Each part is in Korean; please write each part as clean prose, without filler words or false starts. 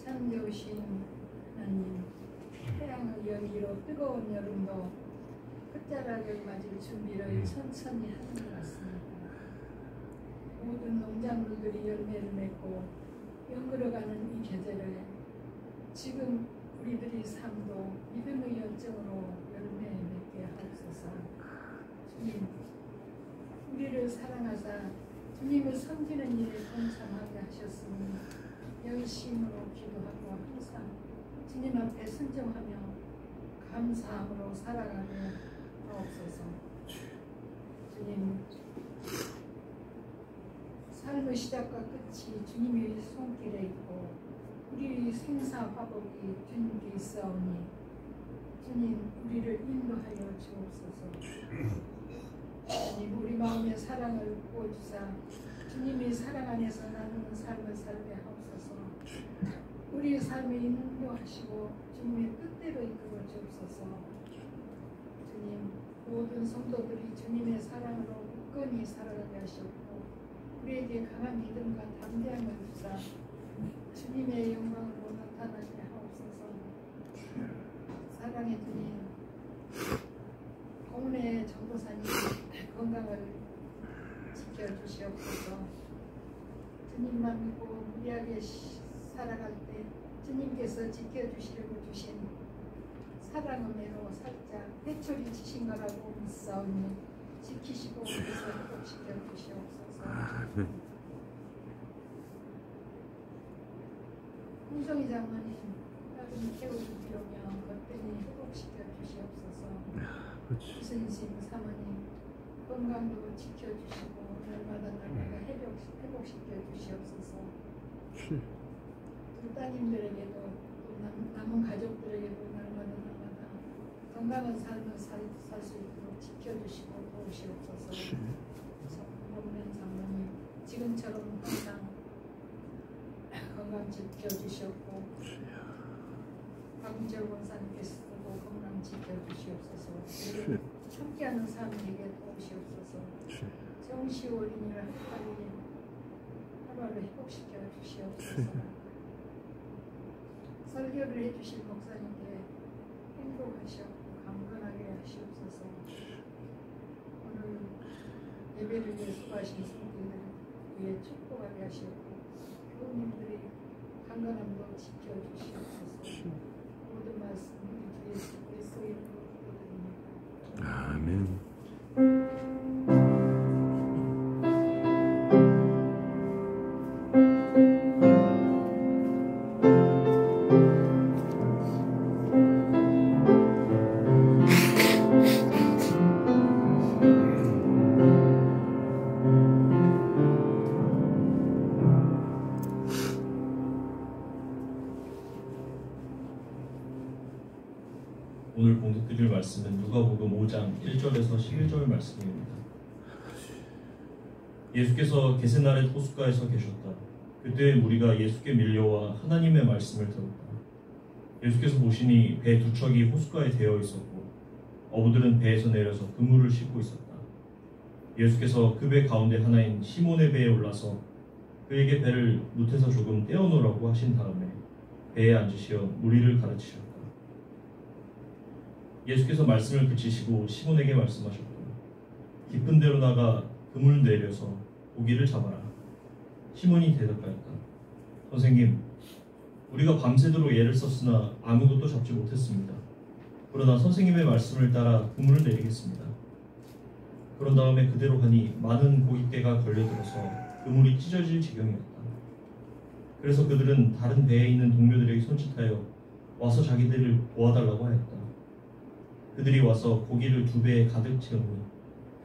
참 좋으신 하나님, 태양의 열기로 뜨거운 여름도 끝자락을 맞을 준비를 천천히 하는 것 같습니다. 모든 농작물들이 열매를 맺고 연그러가는 이 계절에 지금 우리들의 삶도 믿음의 열정으로 열매 맺게 하옵소서. 주님, 우리를 사랑하사 주님을 섬기는 일에 동참하게 하셨으니 열심으로 기도하고 항상 주님 앞에 순종하며 감사함으로 살아가게 하옵소서. 주님, 삶의 시작과 끝이 주님의 손길에 있고 우리 생사화복이 주님께 있사오니 주님, 우리를 인도하여 주옵소서. 주님, 우리 마음에 사랑을 부어주사 주님의 사랑 안에서 나누는 삶을 살게 하옵소서. 우리의 삶에 인도하시고 주님의 뜻대로 이끌어 주옵소서. 주님, 모든 성도들이 주님의 사랑으로 굳건히 살아가게 하시옵고 우리에게 강한 믿음과 담대함을 주사 주님의 영광으로 나타나게 하옵소서. 사랑의 주님, 공내 전도사님 건강을 지켜주시옵소서. 주님만 믿고 무리하게 살아갈 때 주님께서 지켜주시려고 주신 사랑 은혜로 살짝 회초리 치신 거라고 믿사오니 지키시고 그래서 회복시켜 주시옵소서. 홍성희 장모님 따뜻히 태워주시려며 거뜬히 회복시켜 주시옵소서. 이순신 사모님 건강도 지켜주시고 날마다 회복시켜 주시옵소서. 두 따님들에게도 또 남은 가족들에게도 날마다 건강한 삶을 살 수 있도록 지켜주시고 도우시옵소서. 법면 장모님 지금처럼 항상 건강 지켜주시옵고 박은철 권사님께서도 건강 지켜주시옵소서. 함께하는 사람에게 도우시옵소서. 정시 어린이를 하루하루 회복시켜 주시옵소서. 설교를 해주실 목사님께 행복하시옵고 강건하게 하시옵소서. 오늘 예배를 위해 수고하신 성도들 위해 축복하게 하시옵고 교우님들이 강건함도 지켜주시옵소서. 모든 말씀 우리 주 예수 그리스도의 이름으로 기도드립니다. 아멘. 오늘 봉독드릴 말씀은 누가복음 5장 1절에서 11절 말씀입니다. 예수께서 게세나렛 호숫가에서 계셨다. 그때 무리가 예수께 밀려와 하나님의 말씀을 들었다. 예수께서 보시니 배 두 척이 호숫가에 대어 있었고 어부들은 배에서 내려서 그물을 싣고 있었다. 예수께서 그 배 가운데 하나인 시몬의 배에 올라서 그에게 배를 뭇에서 조금 떼어놓으라고 하신 다음에 배에 앉으시어 무리를 가르치셨다. 예수께서 말씀을 그치시고 시몬에게 말씀하셨다. 깊은 데로 나가 그물 내려서 고기를 잡아라. 시몬이 대답하였다. 선생님, 우리가 밤새도록 애를 썼으나 아무것도 잡지 못했습니다. 그러나 선생님의 말씀을 따라 그물을 내리겠습니다. 그런 다음에 그대로 하니 많은 고깃대가 걸려들어서 그물이 찢어질 지경이었다. 그래서 그들은 다른 배에 있는 동료들에게 손짓하여 와서 자기들을 도와달라고 하였다. 그들이 와서 고기를 두 배에 가득 채우니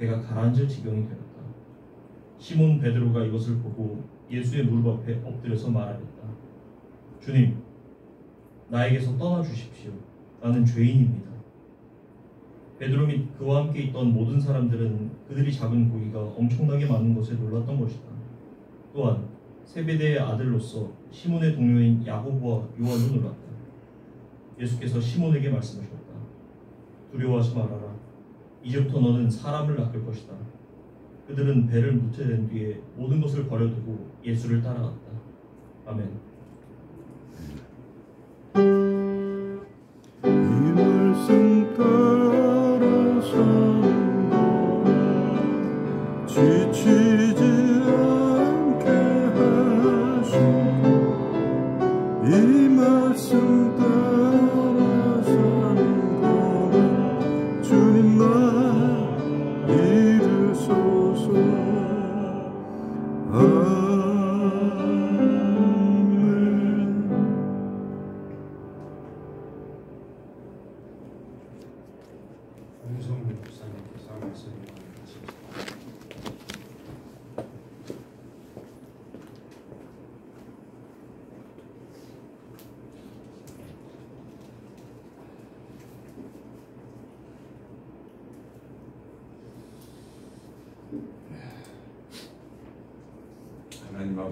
배가 가라앉을 지경이 되었다. 시몬 베드로가 이것을 보고 예수의 무릎 앞에 엎드려서 말하였다. 주님, 나에게서 떠나 주십시오. 나는 죄인입니다. 베드로 및 그와 함께 있던 모든 사람들은 그들이 잡은 고기가 엄청나게 많은 것에 놀랐던 것이다. 또한 세베대의 아들로서 시몬의 동료인 야고보와 요한도 놀랐다. 예수께서 시몬에게 말씀하셨다. 두려워하지 말아라. 이제부터 너는 사람을 낚을 것이다. 그들은 배를 무태된 뒤에 모든 것을 버려두고 예수를 따라갔다. 아멘.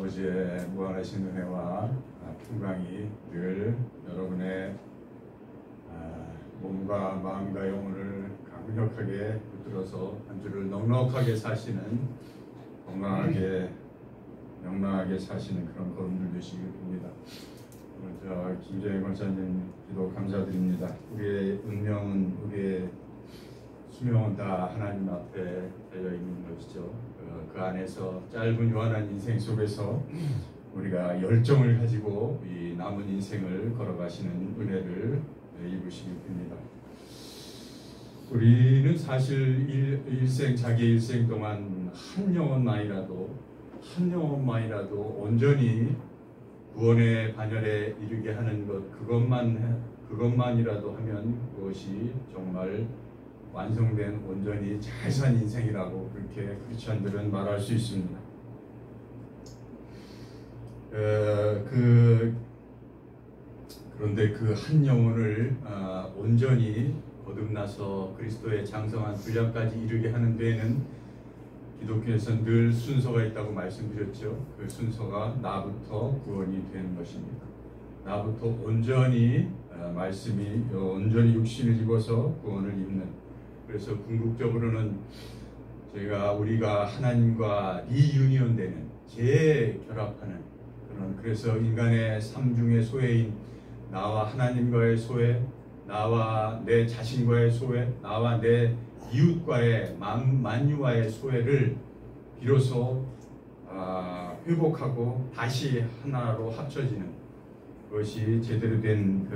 아버지의 무한하신 은혜와 평강이 늘 여러분의 몸과 마음과 영혼을 강력하게 붙들어서 한 주를 넉넉하게 사시는, 건강하게 명랑하게 사시는 그런 걸음들 되시길 빕니다. 오늘 김재영 권사님 기도 감사드립니다. 우리의 운명은, 우리의 수명은 다 하나님 앞에 달려있는 것이죠. 그 안에서 짧은 요한한 인생 속에서 우리가 열정을 가지고 이 남은 인생을 걸어가시는 은혜를 입으시길 빕니다. 우리는 사실 자기 일생 동안 한 영혼만이라도 온전히 구원의 반열에 이르게 하는 것, 그것만이라도 하면 그것이 정말 완성된 온전히 잘 산 인생이라고 그렇게 크리스천들은 말할 수 있습니다. 그런데 그 한 영혼을 온전히 거듭나서 그리스도의 장성한 분량까지 이르게 하는 데에는 기독교에서는 늘 순서가 있다고 말씀드렸죠. 그 순서가 나부터 구원이 되는 것입니다. 나부터 온전히 말씀이 온전히 육신을 입어서 구원을 입는, 그래서 궁극적으로는 우리가 하나님과 리유니언되는, 재결합하는 그런, 그래서 인간의 삶 중의 소외인 나와 하나님과의 소외, 나와 내 자신과의 소외, 나와 내 이웃과의 만유와의 소외를 비로소 회복하고 다시 하나로 합쳐지는 것이 제대로 된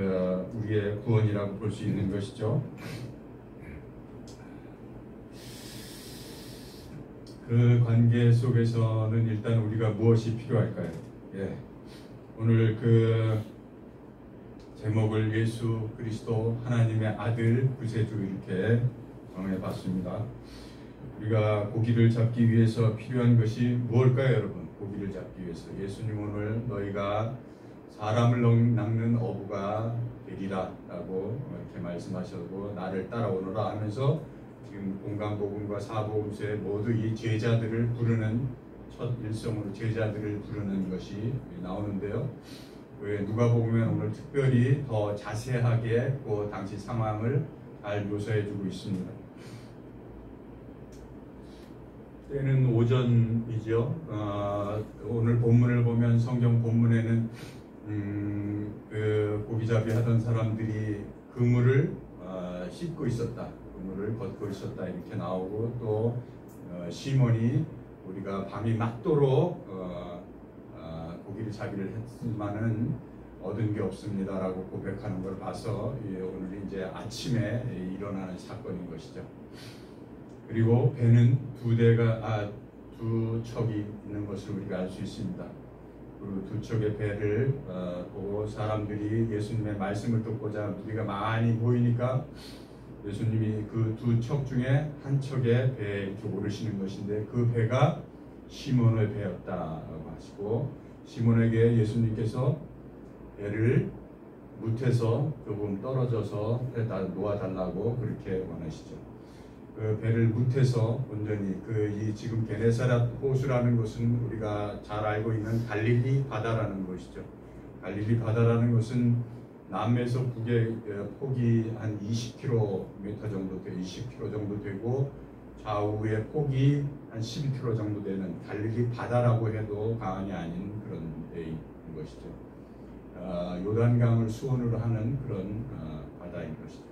우리의 구원이라고 볼 수 있는 것이죠. 그 관계 속에서는 일단 우리가 무엇이 필요할까요? 오늘 제목을 예수 그리스도 하나님의 아들 구세주 이렇게 정해봤습니다. 우리가 고기를 잡기 위해서 필요한 것이 무엇일까요, 여러분? 고기를 잡기 위해서 예수님 오늘 너희가 사람을 낚는 어부가 되리라 라고 이렇게 말씀하셨고, 나를 따라오너라 하면서 지금 공간복음과 사복음서에 모두 이 제자들을 부르는 첫 일성으로 제자들을 부르는 것이 나오는데요. 누가복음은 오늘 특별히 더 자세하게 그 당시 상황을 잘 묘사해주고 있습니다. 때는 오전이죠. 오늘 본문을 보면 성경 본문에는 고기잡이 하던 사람들이 그물을 씻고 있었다, 그물을 걷고 있었다 이렇게 나오고, 또 시몬이 우리가 밤이 맞도록 고기를 잡기를 했지만은 얻은 게 없습니다라고 고백하는 걸 봐서 오늘 이제 아침에 일어나는 사건인 것이죠. 그리고 배는 두 척이 있는 것을 우리가 알 수 있습니다. 그 두 척의 배를 보고 사람들이 예수님의 말씀을 듣고자 무리가 많이 모이니까 예수님이 그 두 척 중에 한 척의 배에 이렇게 오르시는 것인데, 그 배가 시몬의 배였다라고 하시고, 시몬에게 예수님께서 배를 무태서 조금 떨어져서 놓아달라고 그렇게 원하시죠. 그 배를 무태서 온전히 지금 게네사렛 호수라는 것은 우리가 잘 알고 있는 갈릴리 바다라는 것이죠. 갈릴리 바다라는 것은 남에서 북의 폭이 한 20km 정도 되고 좌우의 폭이 한 12km 정도 되는 갈릴리 바다라고 해도 과언이 아닌 그런 데인 것이죠. 요단강을 수원으로 하는 그런 바다인 것이죠.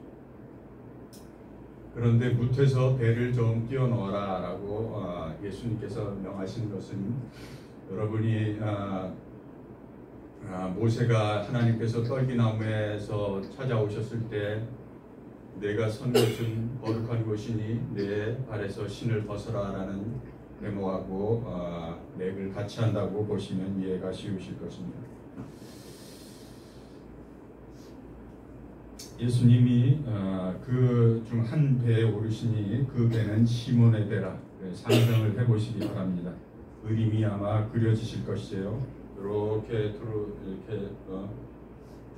그런데 무태서 배를 좀 띄워놓아라 라고 예수님께서 명하신 것은, 여러분이 모세가 하나님께서 떨기나무에서 찾아오셨을 때 내가 선 곳은 거룩한 곳이니 내 발에서 신을 벗어라 라는 대목하고 맥을 같이 한다고 보시면 이해가 쉬우실 것입니다. 예수님이 그 중 한 배에 오르시니 그 배는 시몬의 배라 상상을 해보시기 바랍니다. 그림이 아마 그려지실 것이에요. 이렇게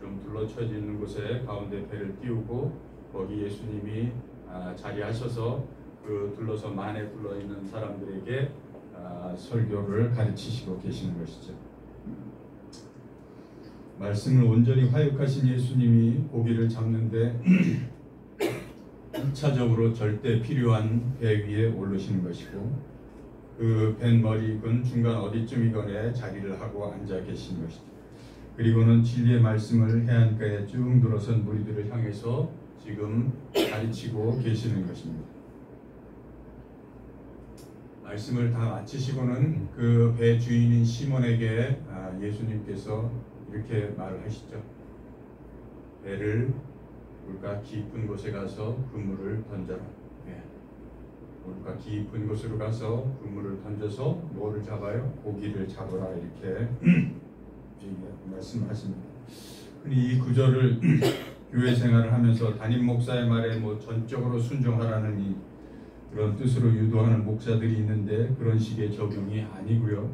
좀 둘러쳐져 있는 곳에 가운데 배를 띄우고, 거기 예수님이 자리하셔서 그 둘러서 만에 둘러 있는 사람들에게 설교를 가르치시고 계시는 것이죠. 말씀을 온전히 화육하신 예수님이 고기를 잡는데 1차적으로 절대 필요한 배 위에 오르시는 것이고, 그 뱃머리군 중간 어디쯤이건에 자리를 하고 앉아 계신 것이죠. 그리고는 진리의 말씀을 해안가에 쭉 들어선 무리들을 향해서 지금 가르치고 계시는 것입니다. 말씀을 다 마치시고는 그 배 주인인 시몬에게 예수님께서 이렇게 말을 하시죠. 배를 물가 깊은 곳에 가서 그물을 던져라. 물가 깊은 곳으로 가서 그물을 던져서 뭐를 잡아요? 고기를 잡아라. 이렇게 말씀하십니다. 이 구절을 교회 생활을 하면서 담임 목사의 말에 뭐 전적으로 순종하라는 그런 뜻으로 유도하는 목사들이 있는데, 그런 식의 적용이 아니고요.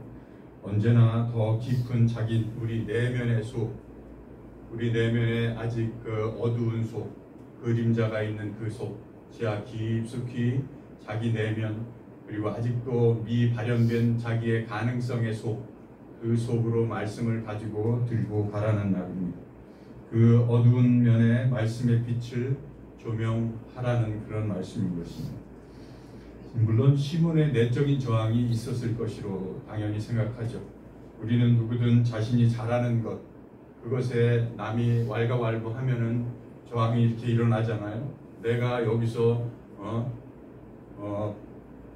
언제나 더 깊은 우리 내면의 속, 우리 내면에 아직 그 어두운 속, 그림자가 있는 그 속, 지하 깊숙이 자기 내면, 그리고 아직도 미발현된 자기의 가능성의 속, 그 속으로 말씀을 가지고 들고 가라는 말입니다. 그 어두운 면에 말씀의 빛을 조명하라는 그런 말씀인 것입니다. 물론 시몬의 내적인 저항이 있었을 것이로 당연히 생각하죠. 우리는 누구든 자신이 잘하는 것, 그것에 남이 왈가왈부하면은 저항이 이렇게 일어나잖아요. 내가 여기서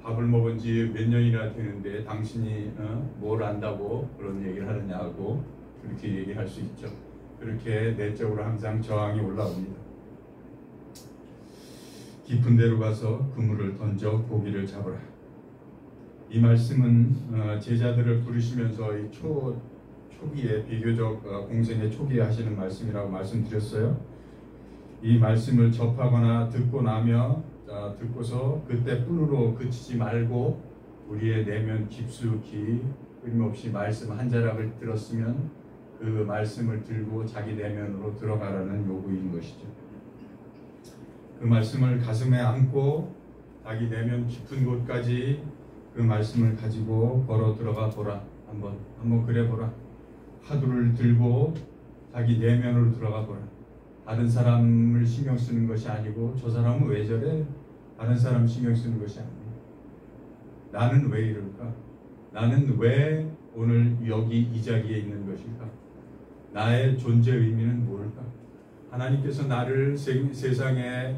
밥을 먹은 지 몇 년이나 되는데 당신이 뭘 안다고 그런 얘기를 하느냐고 그렇게 얘기할 수 있죠. 그렇게 내적으로 항상 저항이 올라옵니다. 깊은 데로 가서 그물을 던져 고기를 잡으라. 이 말씀은 제자들을 부르시면서 이 초기에 비교적 공생의 초기에 하시는 말씀이라고 말씀드렸어요. 이 말씀을 접하거나 듣고 나며 듣고서 그때뿐으로 그치지 말고 우리의 내면 깊숙이 끊임없이 말씀 한 자락을 들었으면 그 말씀을 들고 자기 내면으로 들어가라는 요구인 것이죠. 그 말씀을 가슴에 안고 자기 내면 깊은 곳까지 그 말씀을 가지고 걸어 들어가 보라. 한번 그래 보라. 화두를 들고 자기 내면으로 들어가 보라. 다른 사람을 신경 쓰는 것이 아니고 저 사람은 왜 저래? 다른 사람 신경 쓰는 것이 아니고 나는 왜 이럴까? 나는 왜 오늘 여기 이 자리에 있는 것일까? 나의 존재 의미는 뭘까? 하나님께서 나를 세상에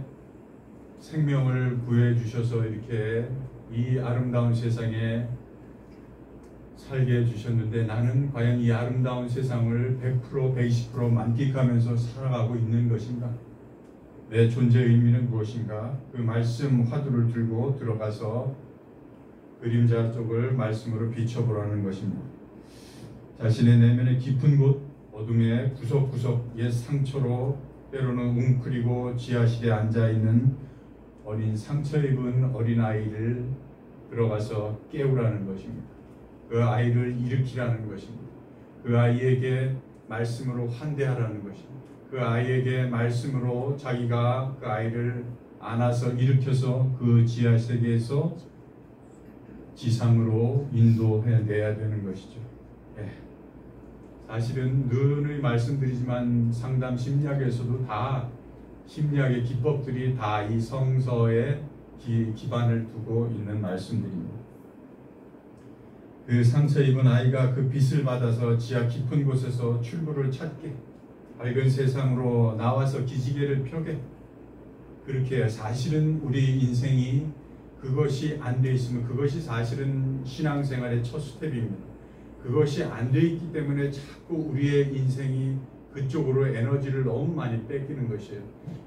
생명을 부여해 주셔서 이렇게 이 아름다운 세상에 살게 해주셨는데 나는 과연 이 아름다운 세상을 100%, 120% 만끽하면서 살아가고 있는 것인가? 내 존재 의미는 무엇인가? 그 말씀 화두를 들고 들어가서 그림자 쪽을 말씀으로 비춰보라는 것입니다. 자신의 내면의 깊은 곳, 어둠의 구석구석 옛 상처로 때로는 웅크리고 지하실에 앉아있는 어린 상처 입은 어린아이를 들어가서 깨우라는 것입니다. 그 아이를 일으키라는 것입니다. 그 아이에게 말씀으로 환대하라는 것입니다. 그 아이에게 말씀으로 자기가 그 아이를 안아서 일으켜서 그 지하세계에서 지상으로 인도해내야 되는 것이죠. 사실은 늘 말씀드리지만 상담 심리학에서도 다 심리학의 기법들이 다 이 성서에 기반을 두고 있는 말씀들입니다. 그 상처 입은 아이가 그 빛을 받아서 지하 깊은 곳에서 출구를 찾게, 밝은 세상으로 나와서 기지개를 펴게, 그렇게 사실은 우리 인생이 그것이 안 돼 있으면 그것이 사실은 신앙생활의 첫 스텝입니다. 그것이 안 돼 있기 때문에 자꾸 우리의 인생이 그쪽으로 에너지를 너무 많이 뺏기는 것이에요.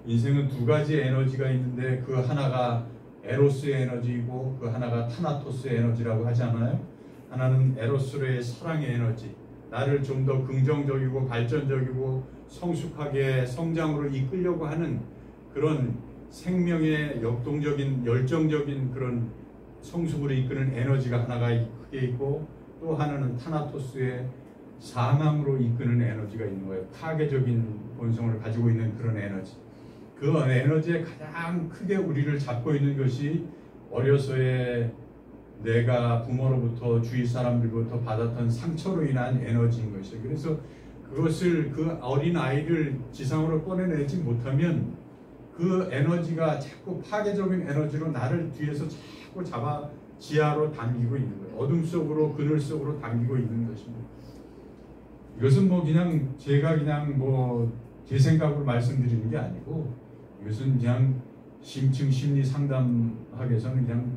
인생은 두 가지 에너지가 있는데 그 하나가 에로스의 에너지이고 그 하나가 타나토스의 에너지라고 하잖아요. 하나는 에로스의 사랑의 에너지, 나를 좀 더 긍정적이고 발전적이고 성숙하게 성장으로 이끌려고 하는 그런 생명의 역동적인 열정적인 그런 성숙으로 이끄는 에너지가 하나가 크게 있고, 또 하나는 타나토스의 사망으로 이끄는 에너지가 있는 거예요. 파괴적인 본성을 가지고 있는 그런 에너지. 그 에너지에 가장 크게 우리를 잡고 있는 것이 어려서의 내가 부모로부터 주위 사람들부터 받았던 상처로 인한 에너지인 것이에요. 그래서 그것을 그 어린 아이를 지상으로 꺼내내지 못하면 그 에너지가 자꾸 파괴적인 에너지로 나를 뒤에서 자꾸 잡아 지하로 당기고 있는 거예요. 어둠 속으로 그늘 속으로 당기고 있는 것입니다. 이것은 뭐 그냥 제가 그냥 뭐 제 생각으로 말씀드리는 게 아니고 이것은 그냥 심층 심리 상담학에서는 그냥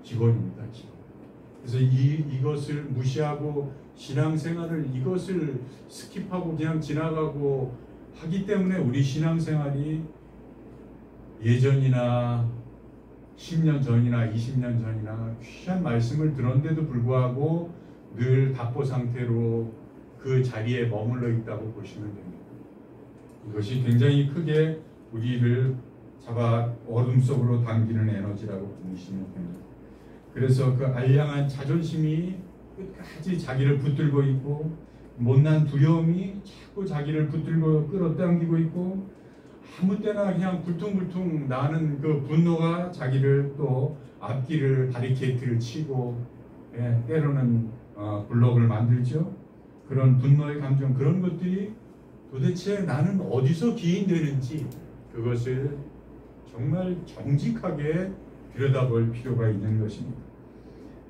기본입니다. 기본. 그래서 이것을 무시하고 신앙생활을 이것을 스킵하고 그냥 지나가고 하기 때문에 우리 신앙생활이 예전이나 10년 전이나 20년 전이나 귀한 말씀을 들었는데도 불구하고 늘 답보 상태로 그 자리에 머물러 있다고 보시면 됩니다. 이것이 굉장히 크게 우리를 잡아 어둠 속으로 당기는 에너지라고 보시면 됩니다. 그래서 그 알량한 자존심이 끝까지 자기를 붙들고 있고 못난 두려움이 자꾸 자기를 붙들고 끌어당기고 있고 아무 때나 그냥 불퉁불퉁 나는 그 분노가 자기를 또 앞길을 바리케이트를 치고 때로는 블록을 만들죠. 그런 분노의 감정 그런 것들이 도대체 나는 어디서 기인되는지 그것을 정말 정직하게 들여다볼 필요가 있는 것입니다.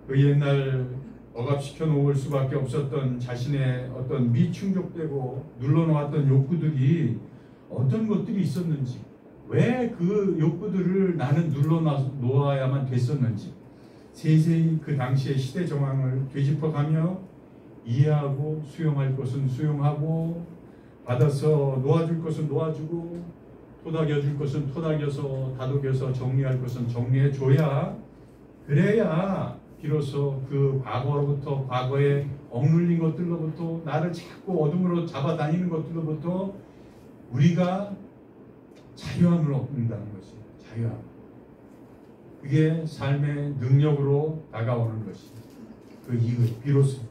그 옛날 억압시켜 놓을 수밖에 없었던 자신의 어떤 미충족되고 눌러놓았던 욕구들이 어떤 것들이 있었는지 왜 그 욕구들을 나는 눌러놓아야만 됐었는지 세세히 그 당시의 시대 정황을 되짚어가며 이해하고 수용할 것은 수용하고 받아서 놓아줄 것은 놓아주고 토닥여줄 것은 토닥여서 다독여서 정리할 것은 정리해줘야 그래야 비로소 그 과거로부터 과거에 억눌린 것들로부터 나를 자꾸 어둠으로 잡아다니는 것들로부터 우리가 자유함을 얻는다는 것이에요. 자유함. 그게 삶의 능력으로 다가오는 것이에요. 그 이후 비로소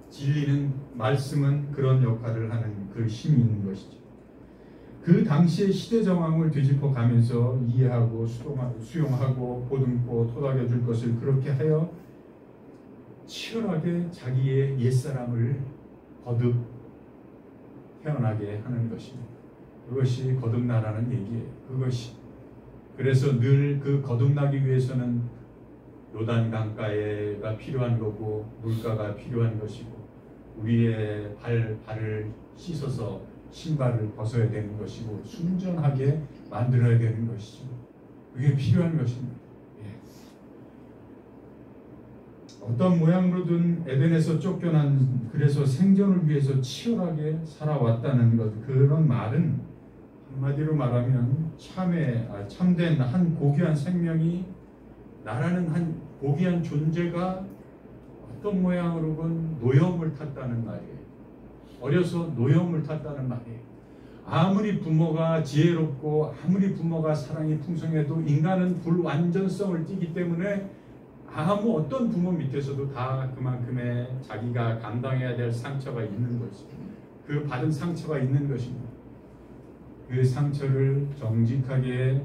진리는 말씀은 그런 역할을 하는 그 힘이 있는 것이죠. 그 당시의 시대 정황을 되짚어 가면서 이해하고 수용하고 보듬고 토닥여줄 것을 그렇게 하여 치열하게 자기의 옛사람을 거듭 태어나게 하는 것입니다. 그것이 거듭나라는 얘기예요. 그것이 그래서 늘 그 거듭나기 위해서는 요단 강가가 필요한 거고 물가가 필요한 것이고 우리의 발을 씻어서 신발을 벗어야 되는 것이고 순전하게 만들어야 되는 것이죠. 그게 필요한 것입니다. 어떤 모양으로든 에덴에서 쫓겨난 그래서 생존을 위해서 치열하게 살아왔다는 것 그런 말은 한마디로 말하면 참된 한 고귀한 생명이 나라는 한 고귀한 존재가 어떤 모양으로건 노여움을 탔다는 말이에요. 어려서 노여움을 탔다는 말이에요. 아무리 부모가 지혜롭고 아무리 부모가 사랑이 풍성해도 인간은 불완전성을 띠기 때문에 아무 어떤 부모 밑에서도 다 그만큼의 자기가 감당해야 될 상처가 있는 것이죠. 그 받은 상처가 있는 것입니다. 그 상처를 정직하게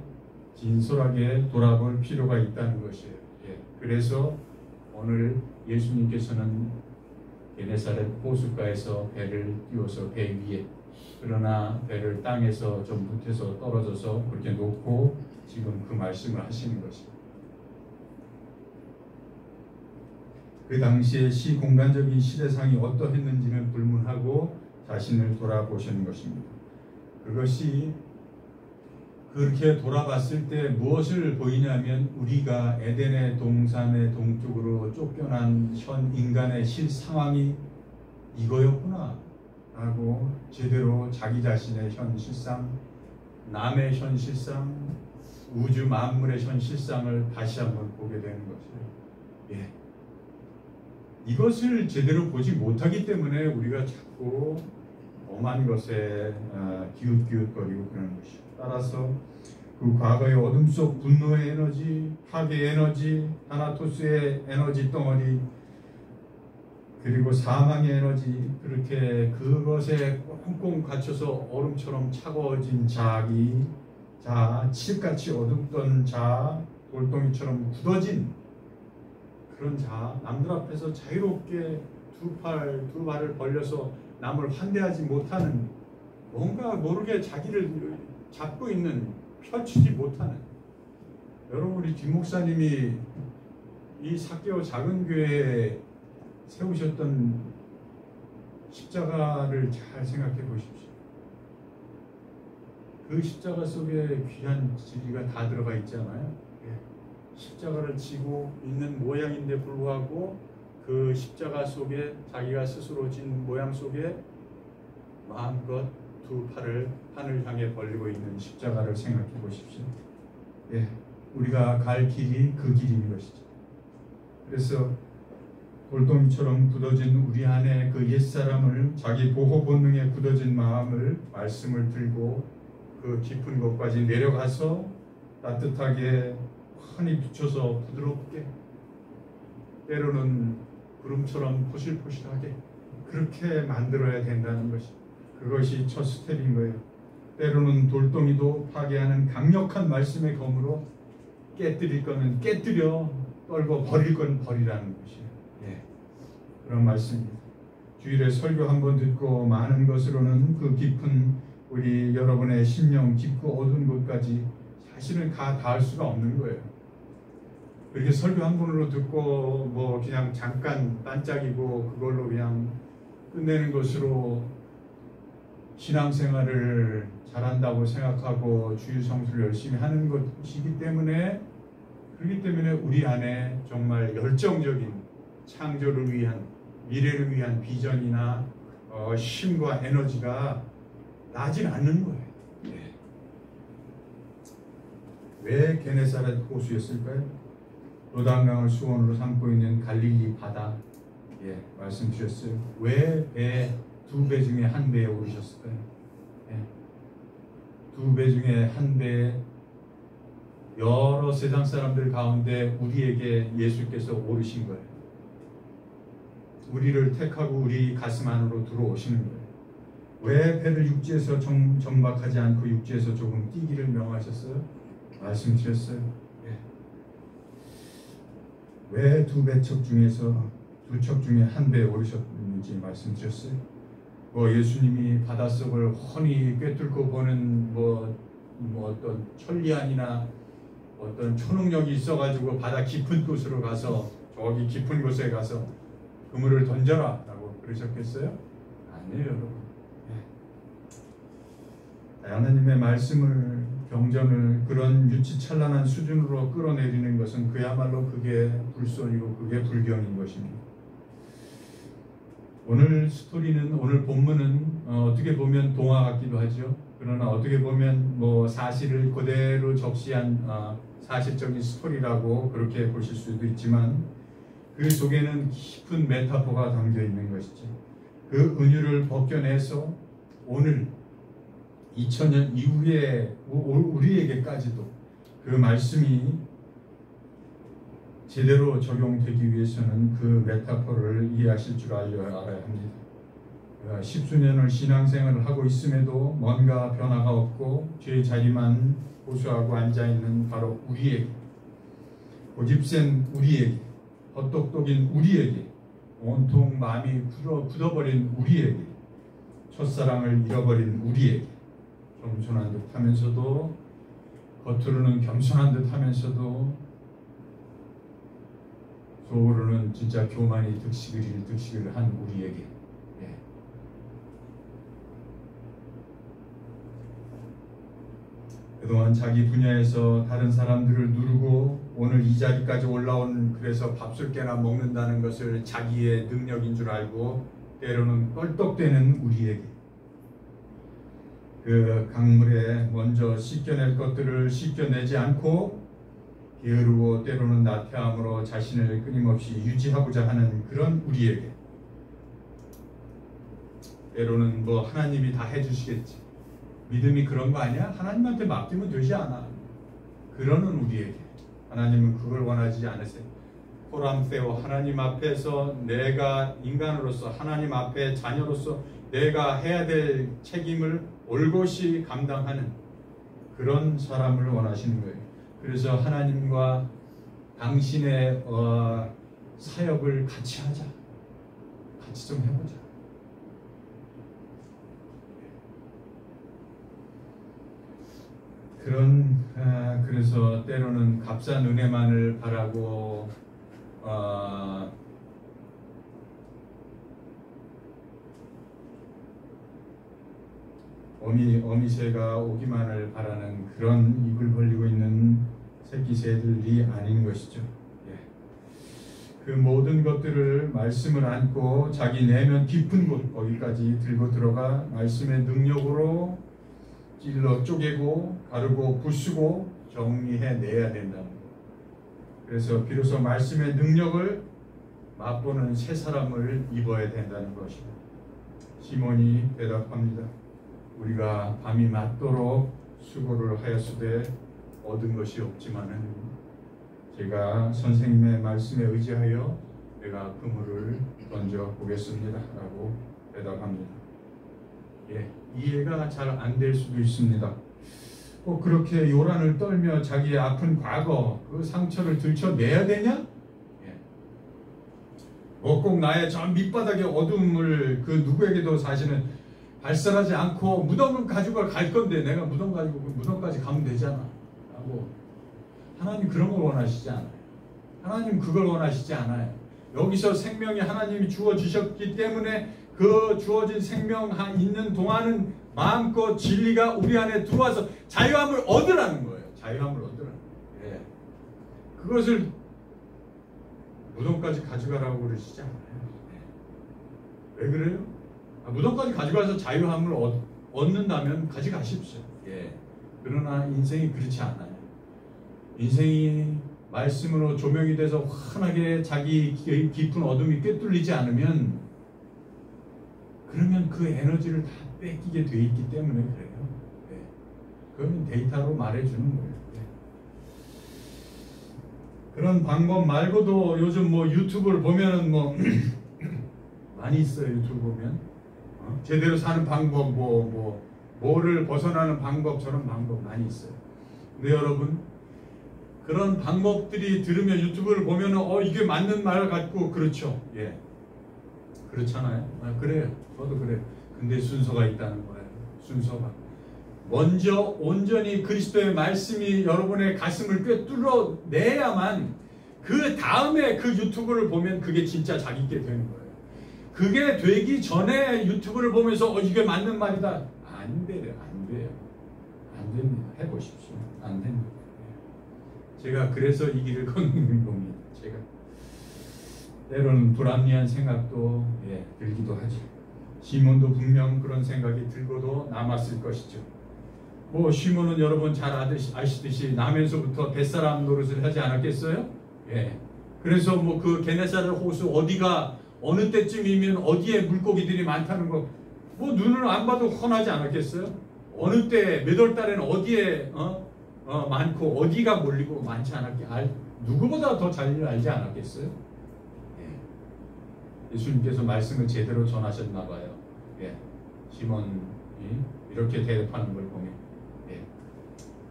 진솔하게 돌아볼 필요가 있다는 것이에요. 그래서 오늘 예수님께서는 게네사렛 호숫가에서 배를 띄워서 배 위에 그러나 배를 땅에서 좀 밑에서 떨어져서 그렇게 놓고 지금 그 말씀을 하시는 것입니다. 그 당시의 시공간적인 시대상이 어떠했는지는 불문하고 자신을 돌아보시는 것입니다. 그것이 그렇게 돌아봤을 때 무엇을 보이냐면 우리가 에덴의 동산의 동쪽으로 쫓겨난 현 인간의 실상황이 이거였구나 라고 제대로 자기 자신의 현실상, 남의 현실상, 우주 만물의 현실상을 다시 한번 보게 되는 것이에요. 이것을 제대로 보지 못하기 때문에 우리가 자꾸 엄한 것에 기웃기웃거리고 그러는 것이죠. 따라서 그 과거의 어둠 속 분노의 에너지, 파괴의 에너지, 타나토스의 에너지 덩어리, 그리고 사망의 에너지, 그렇게 그것에 꽁꽁 갇혀서 얼음처럼 차가워진 칠흑같이 어둡던 돌덩이처럼 굳어진 그런 자, 남들 앞에서 자유롭게 두 발을 벌려서 남을 환대하지 못하는, 뭔가 모르게 자기를 잡고 있는, 펼치지 못하는. 여러분, 우리 김 목사님이 이 사개오 작은 교회에 세우셨던 십자가를 잘 생각해 보십시오. 그 십자가 속에 귀한 진리가 다 들어가 있잖아요. 십자가를 지고 있는 모양인데 불구하고 그 십자가 속에 자기가 스스로 진 모양 속에 마음껏 두 팔을 하늘 향해 벌리고 있는 십자가를 생각해 보십시오. 우리가 갈 길이 그 길인 것이죠. 그래서 돌덩이처럼 굳어진 우리 안에 그 옛사람을, 자기 보호 본능에 굳어진 마음을, 말씀을 들고 그 깊은 곳까지 내려가서 따뜻하게 환히 붙여서 부드럽게, 때로는 구름처럼 포실포실하게 그렇게 만들어야 된다는 것이, 그것이 첫 스텝인 거예요. 때로는 돌덩이도 파괴하는 강력한 말씀의 검으로 깨뜨릴 거는 깨뜨려, 떨고 버릴 건 버리라는 것이에요. 그런 말씀입니다. 주일에 설교 한번 듣고 많은 것으로는 그 깊은 우리 여러분의 심령 깊고 어두운 곳까지 사실은 닿을 수가 없는 거예요. 그렇게 설교 한 번으로 듣고 뭐 그냥 잠깐 반짝이고 그걸로 그냥 끝내는 것으로 신앙생활을 잘한다고 생각하고 주일 성수를 열심히 하는 것이기 때문에, 그렇기 때문에 우리 안에 정말 열정적인 창조를 위한, 미래를 위한 비전이나 힘과 에너지가 나질 않는 거예요. 왜 게네사렛 호수였을까요? 요단강을 수원으로 삼고 있는 갈릴리 바다, 말씀 주셨어요. 왜 배 두 배 중에 한 배에 오르셨을까요? 두 배 중에 한 배에 여러 세상 사람들 가운데 우리에게 예수께서 오르신 거예요. 우리를 택하고 우리 가슴 안으로 들어오시는 거예요. 왜 배를 육지에서 정박하지 않고 육지에서 조금 뛰기를 명하셨어요? 말씀드렸어요. 왜 두 배척 중에서 두 척 중에 한 배에 오르셨는지 말씀드렸어요. 예수님이 바닷속을 훤히 꿰뚫고 보는 어떤 천리안이나 어떤 초능력이 있어가지고 바다 깊은 곳으로 가서, 저기 깊은 곳에 가서 그물을 던져라 라고 그러셨겠어요? 아니에요, 여러분. 하나님의 말씀을, 경전을 그런 유치찬란한 수준으로 끌어내리는 것은 그야말로 그게 불선이고 그게 불경인 것입니다. 오늘 스토리는, 오늘 본문은 어떻게 보면 동화 같기도 하죠. 그러나 어떻게 보면 사실을 그대로 적시한 사실적인 스토리라고 그렇게 보실 수도 있지만, 그 속에는 깊은 메타포가 담겨 있는 것이죠. 그 은유를 벗겨내서 오늘 2000년 이후에 우리에게까지도 그 말씀이 제대로 적용되기 위해서는 그 메타포를 이해하실 줄 알아야 합니다. 10수년을 신앙생활을 하고 있음에도 뭔가 변화가 없고 죄의 자리만 고수하고 앉아있는 바로 우리에게, 고집센 우리에게, 헛똑똑인 우리에게, 온통 마음이 굳어버린 우리에게, 첫사랑을 잃어버린 우리에게, 겸손한 듯 하면서도, 겉으로는 겸손한 듯 하면서도 속으로는 진짜 교만이 득식을 한 우리에게, 그동안 자기 분야에서 다른 사람들을 누르고 오늘 이 자리까지 올라온, 그래서 밥술깨나 먹는다는 것을 자기의 능력인 줄 알고 때로는 껄떡대는 우리에게, 그 강물에 먼저 씻겨낼 것들을 씻겨내지 않고 게으르고 때로는 나태함으로 자신을 끊임없이 유지하고자 하는 그런 우리에게, 때로는 하나님이 다 해주시겠지, 믿음이 그런 거 아니야? 하나님한테 맡기면 되지 않아? 그러는 우리에게 하나님은 그걸 원하지 않으세요. 호람세오, 하나님 앞에서 내가 인간으로서, 하나님 앞에 자녀로서 내가 해야 될 책임을 올곧이 감당하는 그런 사람을 원하시는 거예요. 그래서 하나님과 당신의 사역을 같이 하자. 같이 좀 해보자. 그래서 때로는 값싼 은혜만을 바라고 어미새가 오기만을 바라는 그런 입을 벌리고 있는 새끼 새들이 아닌 것이죠. 그 모든 것들을 말씀을 안고 자기 내면 깊은 곳 거기까지 들고 들어가 말씀의 능력으로 찔러 쪼개고 가르고 부수고 정리해내야 된다는 것. 그래서 비로소 말씀의 능력을 맛보는 새 사람을 입어야 된다는 것입니다. 시몬이 대답합니다. 우리가 밤이 맞도록 수고를 하였으되 얻은 것이 없지만은 제가 선생님의 말씀에 의지하여 내가 그물을 던져 보겠습니다 라고 대답합니다. 이해가 잘 안 될 수도 있습니다. 꼭 그렇게 요란을 떨며 자기의 아픈 과거 그 상처를 들춰내야 되냐? 꼭 나의 저 밑바닥의 어둠을 그 누구에게도 사실은 발설하지 않고 무덤을 가지고 갈 건데 내가 무덤 가지고 그 무덤까지 가면 되잖아 라고. 하나님 그런 걸 원하시지 않아요. 하나님 그걸 원하시지 않아요. 여기서 생명이 하나님이 주어주셨기 때문에 그 주어진 생명 있는 동안은 마음껏 진리가 우리 안에 들어와서 자유함을 얻으라는 거예요. 자유함을 얻으라는 거예요. 그것을 무덤까지 가져가라고 그러시지 않아요. 왜 그래요? 무덤까지 가져가서 자유함을 얻는다면 가져가십시오. 그러나 인생이 그렇지 않아요. 인생이 말씀으로 조명이 돼서 환하게 자기 깊은 어둠이 꿰뚫리지 않으면 그러면 그 에너지를 다 뺏기게 돼 있기 때문에 그래요. 그건 데이터로 말해주는 거예요. 그런 방법 말고도 요즘 뭐 유튜브를 보면은 뭐 많이 있어요. 유튜브 보면 제대로 사는 방법 뭐를 벗어나는 방법 저런 방법 많이 있어요. 근데 여러분 그런 방법들이 들으면 유튜브를 보면은 이게 맞는 말 같고 그렇죠. 그렇잖아요. 그래요. 저도 그래요. 근데 순서가 있다는 거예요. 순서가 먼저 온전히 그리스도의 말씀이 여러분의 가슴을 꿰뚫어내야만 그 다음에 그 유튜브를 보면 그게 진짜 자기께 되는 거예요. 그게 되기 전에 유튜브를 보면서 이게 맞는 말이다. 안 돼요. 안 됩니다. 해보십시오. 안 됩니다. 제가 그래서 이 길을 걷는 겁니다. 제가 때로는 불합리한 생각도 들기도 하죠. 시몬도 분명 그런 생각이 들고도 남았을 것이죠. 시몬은 여러분 잘 아시듯이 나면서부터 뱃사람 노릇을 하지 않았겠어요? 그래서 그 게네사렛 호수 어디가 어느 때쯤이면 어디에 물고기들이 많다는 거 눈을 안 봐도 훤하지 않았겠어요? 어느 때 몇 월 달에는 어디에 많고 어디가 몰리고 많지 않았게 누구보다 더 잘 알지 않았겠어요? 예수님께서 말씀을 제대로 전하셨나 봐요. 시몬이 이렇게 대답하는 걸 보면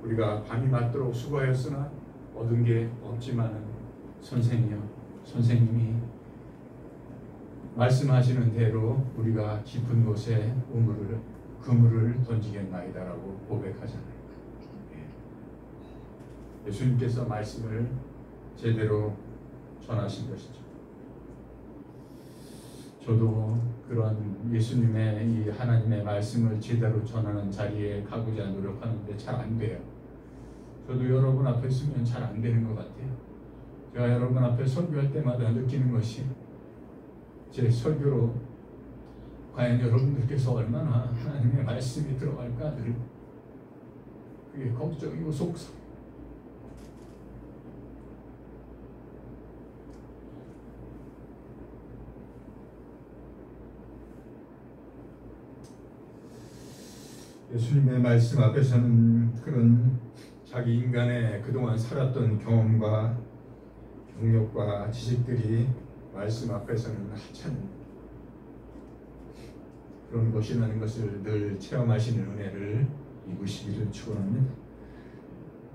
우리가 밤이 맞도록 수고하였으나 얻은 게 없지만은 선생님이 말씀하시는 대로 우리가 깊은 곳에 그물을 던지겠나이다라고 고백하잖아요. 예수님께서 말씀을 제대로 전하신 것이죠. 저도 그런 예수님의 이 하나님의 말씀을 제대로 전하는 자리에 가고자 노력하는데 잘 안 돼요. 저도 여러분 앞에 서면 잘 안 되는 것 같아요. 제가 여러분 앞에 설교할 때마다 느끼는 것이 제 설교로 과연 여러분들께서 얼마나 하나님의 말씀이 들어갈까 늘 그게 걱정이고 속상. 예수님의 말씀 앞에서는 그런 자기 인간의 그동안 살았던 경험과 경력과 지식들이 말씀 앞에서는 하찮은 그런 것이라는 것을 늘 체험하시는 은혜를 입으시기를 축원합니다.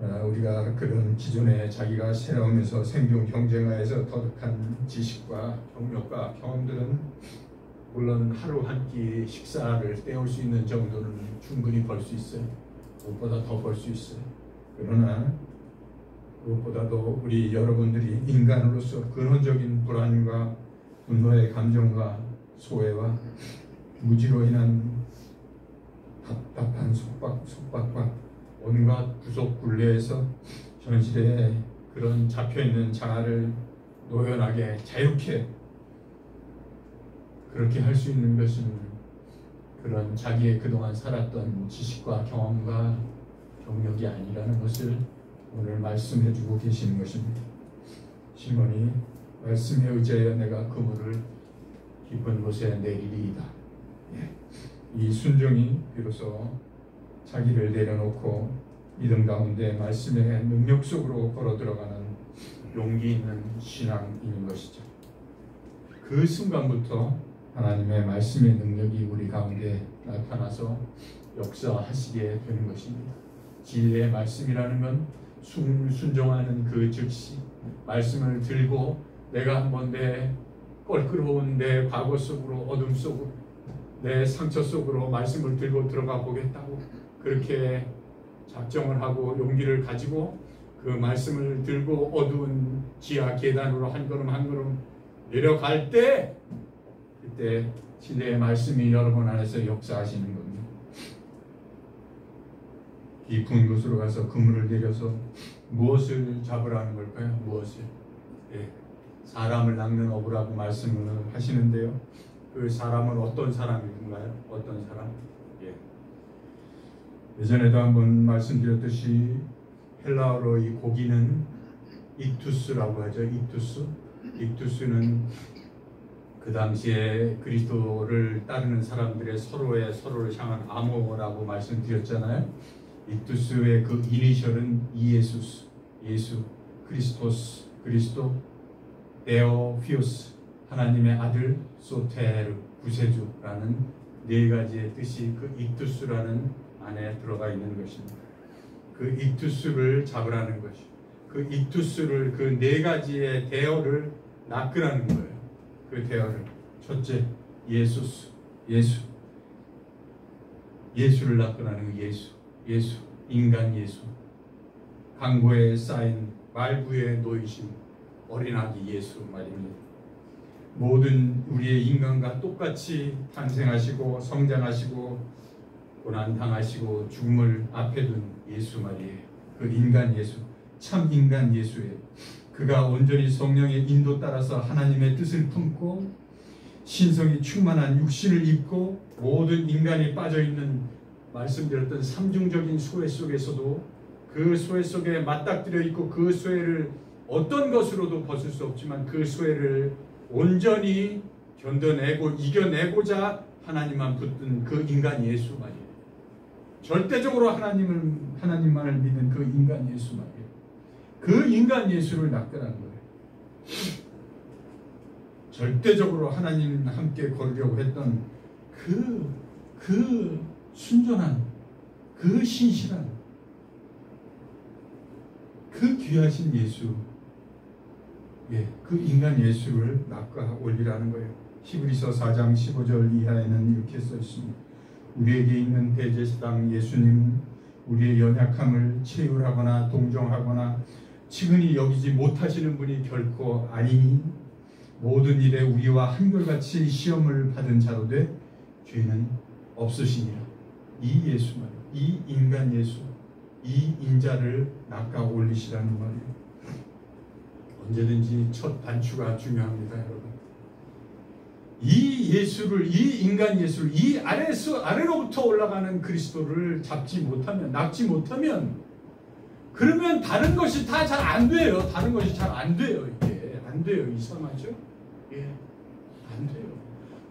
우리가 그런 기존에 자기가 살아오면서 생존 경쟁하에서 터득한 지식과 경력과 경험들은 물론 하루 한 끼 식사를 때울 수 있는 정도는 충분히 벌 수 있어요. 그것보다 더 벌 수 있어요. 그러나 그것보다도 우리 여러분들이 인간으로서 근원적인 불안과 분노의 감정과 소외와 무지로 인한 답답한 속박과 온갖 구속 굴레에서 현실에 그런 잡혀있는 자아를 노연하게 자유케 그렇게 할 수 있는 것은 그런 자기의 그동안 살았던 지식과 경험과 경력이 아니라는 것을 오늘 말씀해 주고 계시는 것입니다. 시몬이 말씀에 의지하여 내가 그물을 깊은 곳에 내리리이다. 이 순종이 비로소 자기를 내려놓고 믿음 가운데 말씀의 능력 속으로 걸어 들어가는 용기 있는 신앙인 것이죠. 그 순간부터 하나님의 말씀의 능력이 우리 가운데 나타나서 역사하시게 되는 것입니다. 진리의 말씀이라는 건 순종하는 그 즉시 말씀을 들고 내가 한번 내 껄끄러운 내 과거 속으로 어둠 속으로 내 상처 속으로 말씀을 들고 들어가 보겠다고 그렇게 작정을 하고 용기를 가지고 그 말씀을 들고 어두운 지하 계단으로 한 걸음 한 걸음 내려갈 때 그때 진리의 말씀이 여러분 안에서 역사하시는 겁니다. 깊은 곳으로 가서 그물을 내려서 무엇을 잡으라는 걸까요? 무엇을? 사람을 낚는 어부라고 말씀을 하시는데요. 그 사람은 어떤 사람인가요? 어떤 사람? 예전에도 한번 말씀드렸듯이 헬라어로 이 고기는 익투스라고 하죠. 익투스는 그 당시에 그리스도를 따르는 사람들의 서로를 향한 암호라고 말씀드렸잖아요. 익투스의 그 이니셜은 이에수스, 예수, 크리스토스, 그리스도, 데오피오스, 하나님의 아들, 소테르, 구세주라는 네 가지의 뜻이 그 익투스라는 안에 들어가 있는 것입니다. 그 익투스를 잡으라는 것이, 그 익투스를 그 네 가지의 대어를 낚으라는 거예요. 그 대어를 첫째 예수를 낚으라는 거. 예수, 인간 예수, 강고에 쌓인 말부에 놓이신 어린아기 예수 말입니다. 모든 우리의 인간과 똑같이 탄생하시고 성장하시고 고난당하시고 죽음을 앞에 둔 예수 말이에요. 그 인간 예수, 참 인간 예수예요. 그가 온전히 성령의 인도 따라서 하나님의 뜻을 품고 신성이 충만한 육신을 입고 모든 인간이 빠져있는 말씀드렸던 삼중적인 소외 속에서도 그 소외 속에 맞닥뜨려 있고 그 소외를 어떤 것으로도 벗을 수 없지만 그 소외를 온전히 견뎌내고 이겨내고자 하나님만 붙든 그 인간 예수 말이에요. 절대적으로 하나님만을 믿는 그 인간 예수 말이에요. 그 인간 예수를 낚으라는 거예요. 절대적으로 하나님 함께 걸으려고 했던 그 순전한, 그 신실한, 그 귀하신 예수, 그 인간 예수를 낚아 올리라는 거예요. 히브리서 4장 15절 이하에는 이렇게 써 있습니다. 우리에게 있는 대제사장 예수님, 우리의 연약함을 체휼하거나 동정하거나 치근히 여기지 못하시는 분이 결코 아니니 모든 일에 우리와 한결같이 시험을 받은 자로 돼 죄는 없으시니라. 이 예수 말이에요. 이 인간 예수, 이 인자를 낚아 올리시라는 말이에요. 언제든지 첫 단추가 중요합니다, 여러분. 이 예수를, 이 인간 예수를, 이 아래로부터 올라가는 그리스도를 낚지 못하면 그러면 다른 것이 다 잘 안 돼요. 다른 것이 잘 안 돼요. 이게 안 돼요. 이상하죠? 안 돼요.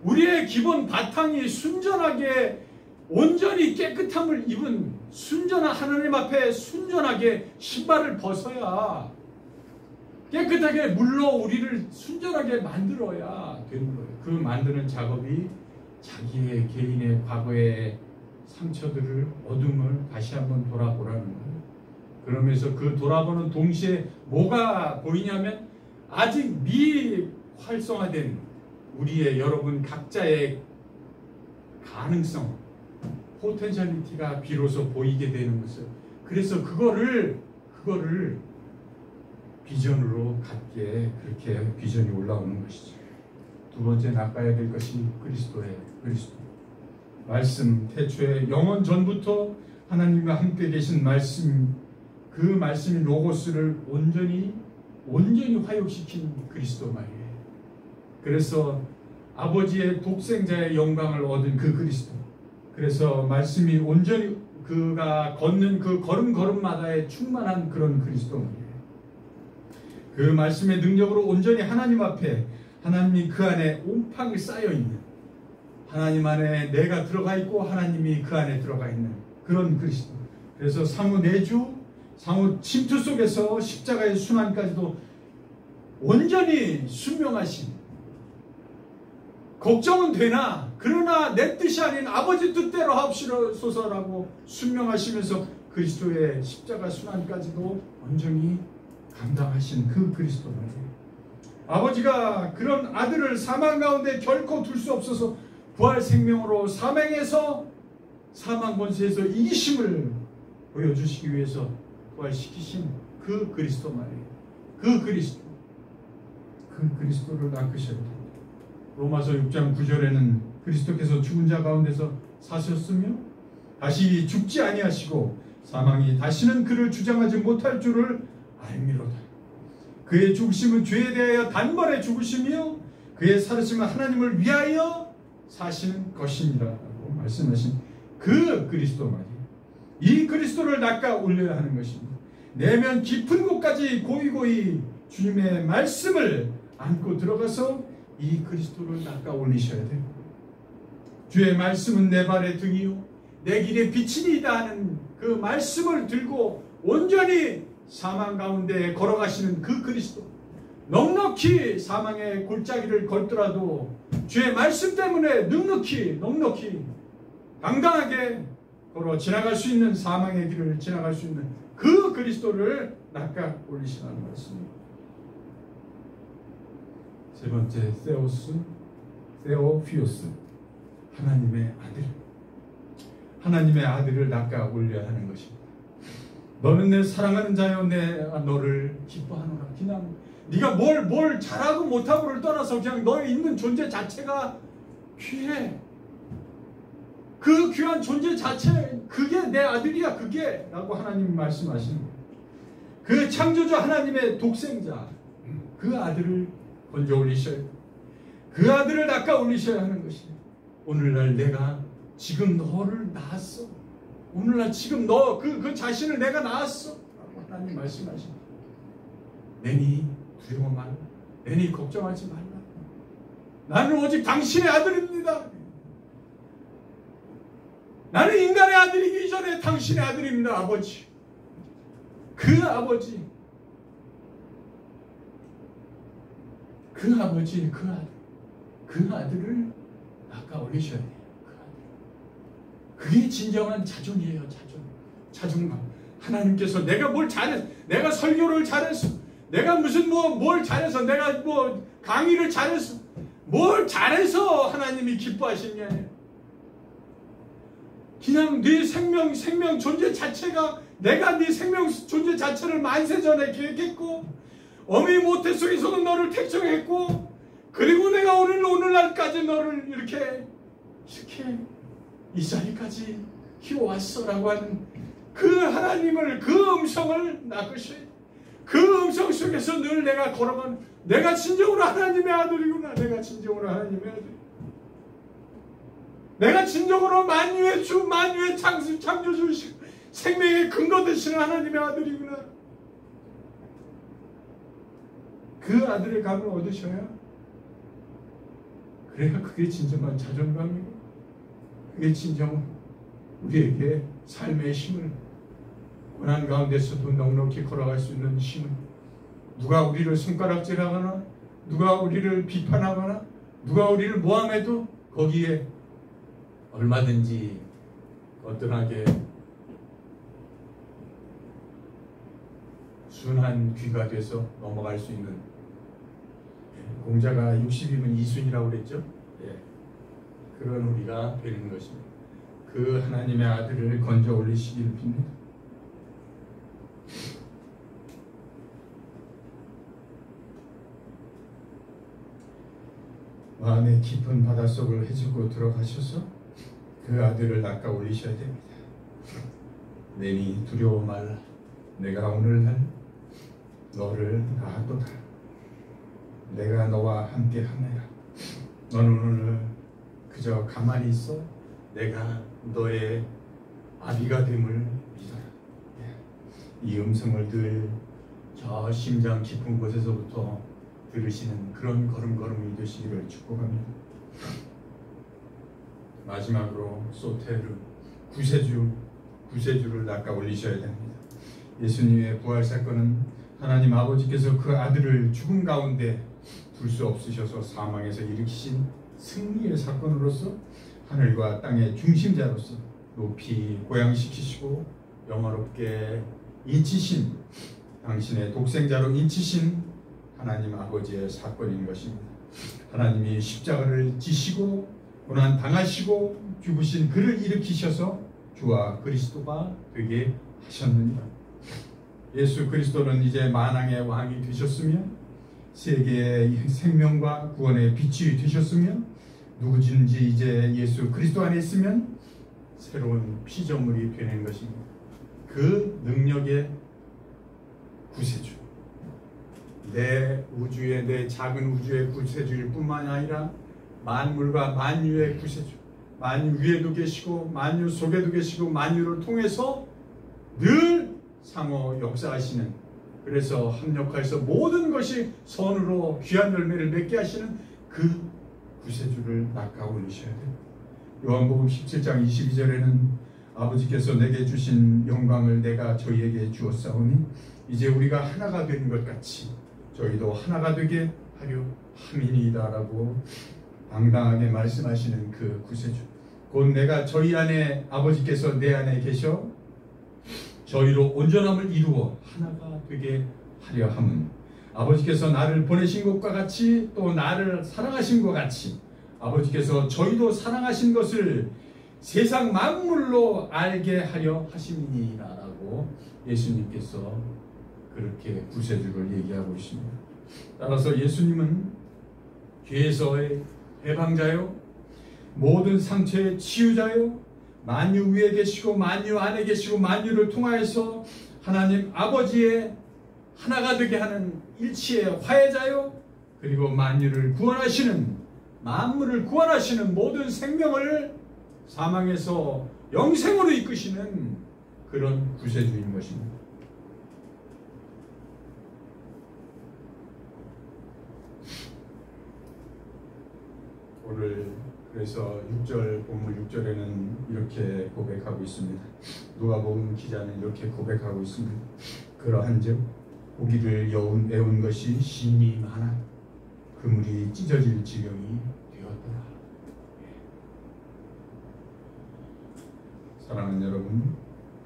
우리의 기본 바탕이 순전하게 온전히 깨끗함을 입은 순전한 하나님 앞에 순전하게 신발을 벗어야 깨끗하게 물로 우리를 순전하게 만들어야 되는 거예요. 그 만드는 작업이 자기의 개인의 과거의 상처들을 어둠을 다시 한번 돌아보라는 거예요. 그러면서 그 돌아보는 동시에 뭐가 보이냐면 아직 미활성화된 우리의 여러분 각자의 가능성, 포텐셜리티가 비로소 보이게 되는 것을, 그래서 그거를 비전으로 갖기에 그렇게 비전이 올라오는 것이죠. 두 번째 낚아야 될 것이 그리스도. 말씀, 태초에 영원 전부터 하나님과 함께 계신 말씀, 그 말씀이 로고스를 온전히 화육시킨 그리스도 말이에요. 그래서 아버지의 독생자의 영광을 얻은 그 그리스도. 그래서 말씀이 온전히 그가 걷는 그 걸음걸음마다에 충만한 그런 그리스도 말이에요. 그 말씀의 능력으로 온전히 하나님 앞에, 하나님이 그 안에 온팡이 쌓여있는, 하나님 안에 내가 들어가 있고 하나님이 그 안에 들어가 있는 그런 그리스도. 그래서 상호 내주, 상호 침투 속에서 십자가의 순환까지도 온전히 순명하신, 걱정은 되나 그러나 내 뜻이 아닌 아버지 뜻대로 하옵시소서라고 순명하시면서 그리스도의 십자가 순환까지도 온전히 감당하신 그 그리스도 말이에요. 아버지가 그런 아들을 사망 가운데 결코 둘 수 없어서 부활 생명으로 사망에서, 사망 권세에서 이기심을 보여주시기 위해서 부활시키신 그 그리스도 말이에요. 그 그리스도를 낚으셔야 됩니다. 로마서 6장 9절에는 그리스도께서 죽은 자 가운데서 사셨으며 다시 죽지 아니하시고 사망이 다시는 그를 주장하지 못할 줄을 알미로다. 그의 죽으심은 죄에 대하여 단번에 죽으시며 그의 살으심은 하나님을 위하여 사시는 것이니라고 말씀하신 그 그리스도 말이에요. 이 그리스도를 낚아 올려야 하는 것입니다. 내면 깊은 곳까지 고이고이 주님의 말씀을 안고 들어가서 이 그리스도를 낚아 올리셔야 돼요. 주의 말씀은 내 발의 등이요 내 길의 빛이니이다 하는 그 말씀을 들고 온전히 사망 가운데 걸어가시는 그 그리스도, 넉넉히 사망의 골짜기를 걷더라도 주의 말씀 때문에 넉넉히 당당하게 걸어 지나갈 수 있는, 사망의 길을 지나갈 수 있는 그 그리스도를 낚아 올리시라는 말씀입니다. 세 번째, 세오피오스, 하나님의 아들을 낚아 올려야 하는 것입니다. 너는 내 사랑하는 자여, 내가 너를 기뻐하노라. 그냥 네가 뭘 잘하고 못하고를 떠나서 그냥 너의 있는 존재 자체가 귀해. 그 귀한 존재 자체, 그게 내 아들이야, 그게 라고 하나님 말씀하시는 거예요. 그 창조주 하나님의 독생자, 그 아들을 건져 올리셔야 돼요. 그 아들을 낚아 올리셔야 하는 것이에요. 오늘날 내가 지금 너를 낳았어. 오늘날 지금 너 그 자신을 내가 낳았어 라고 하나님 말씀하십니다. 내니 두려워 말라. 내니 걱정하지 말라. 나는 오직 당신의 아들입니다. 나는 인간의 아들이기 전에 당신의 아들입니다. 아버지. 그 아버지, 그 아들을 낚아 올리셔야 돼요. 그 아들. 그게 진정한 자존이에요. 자존감. 하나님께서 내가 뭘 잘했어, 내가 설교를 잘했어, 내가 무슨 뭘 잘해서, 내가 뭐 강의를 잘했어, 뭘 잘해서 하나님이 기뻐하시냐. 그냥 네 생명 존재 자체가, 내가 네 생명 존재 자체를 만세전에 계획했고 어미 모태 속에서는 너를 택정했고, 그리고 내가 오늘날까지 너를 이렇게 이 자리까지 키워왔어라고 하는 그 하나님을, 그 음성을 낚으셔야 돼. 그 음성 속에서 늘 내가 걸어간, 내가 진정으로 하나님의 아들이구나. 내가 진정으로 하나님의 아들. 내가 진정으로 만유의 주, 만유의 창조주시고 생명의 근거 되시는 하나님의 아들이구나. 그 아들의 감을 얻으셔야, 그래야 그게 진정한 자존감이고, 그게 진정 우리에게 삶의 힘을, 고난 가운데서도 넉넉히 걸어갈 수 있는 힘을, 누가 우리를 손가락질하거나 누가 우리를 비판하거나 누가 우리를 모함해도 거기에 얼마든지 거뜬하게 순한 귀가 돼서 넘어갈 수 있는, 공자가 60이면 이순이라고 그랬죠. 그런 우리가 되는 것입니다. 그 하나님의 아들을 건져 올리시기를 빕니다. 마음의 깊은 바닷속을 헤치고 들어가셔서 그 아들을 낚아 올리셔야 됩니다. 내니 두려워 말라. 내가 오늘날 너를 낳았도다. 내가 너와 함께 하매라. 너는 오늘 그저 가만히 있어. 내가 너의 아비가 됨을 믿어라. 이 음성을 늘 저 심장 깊은 곳에서부터 들으시는 그런 걸음걸음이 되시기를 축복합니다. 마지막으로 소테르, 구세주를 낚아 올리셔야 됩니다. 예수님의 부활 사건은 하나님 아버지께서 그 아들을 죽음 가운데 둘 수 없으셔서 사망에서 일으키신 승리의 사건으로서 하늘과 땅의 중심자로서 높이 고양시키시고 영화롭게 인치신, 당신의 독생자로 인치신 하나님 아버지의 사건인 것입니다. 하나님이 십자가를 지시고 고난 당하시고 죽으신 그를 일으키셔서 주와 그리스도가 되게 하셨느니라. 예수 그리스도는 이제 만왕의 왕이 되셨으며 세계의 생명과 구원의 빛이 되셨으며 누구든지 이제 예수 그리스도 안에 있으면 새로운 피조물이 되는 것입니다. 그 능력의 구세주, 내 우주의, 내 작은 우주의 구세주일 뿐만 아니라 만물과 만유의 구세주, 만유 위에도 계시고 만유 속에도 계시고 만유를 통해서 늘 상호 역사하시는, 그래서 합력하여서 모든 것이 선으로 귀한 열매를 맺게 하시는 그 구세주를 낚아 올리셔야 돼요. 요한복음 17장 22절에는 아버지께서 내게 주신 영광을 내가 저희에게 주었사오니 이제 우리가 하나가 된 것 같이 저희도 하나가 되게 하려 함이니이다라고 당당하게 말씀하시는 그 구세주, 곧 내가 저희 안에, 아버지께서 내 안에 계셔 저희로 온전함을 이루어 하나가 되게 하려 함은, 아버지께서 나를 보내신 것과 같이 또 나를 사랑하신 것 같이 아버지께서 저희도 사랑하신 것을 세상 만물로 알게 하려 하심이니라라고 예수님께서 그렇게 구세주를 얘기하고 있습니다. 따라서 예수님은 죄에서의 해방자요, 모든 상처의 치유자요, 만유 위에 계시고 만유 안에 계시고 만유를 통하여서 하나님 아버지의 하나가 되게 하는 일치의 화해자요, 그리고 만유를 구원하시는, 만물을 구원하시는, 모든 생명을 사망에서 영생으로 이끄시는 그런 구세주인 것입니다. 오늘 그래서 6절, 본문 6절에는 이렇게 고백하고 있습니다. 누가복음 기자는 이렇게 고백하고 있습니다. 그러한즉 고기를 애운 것이 심히 많아 그물이 찢어질 지경이 되었더라. 사랑하는 여러분,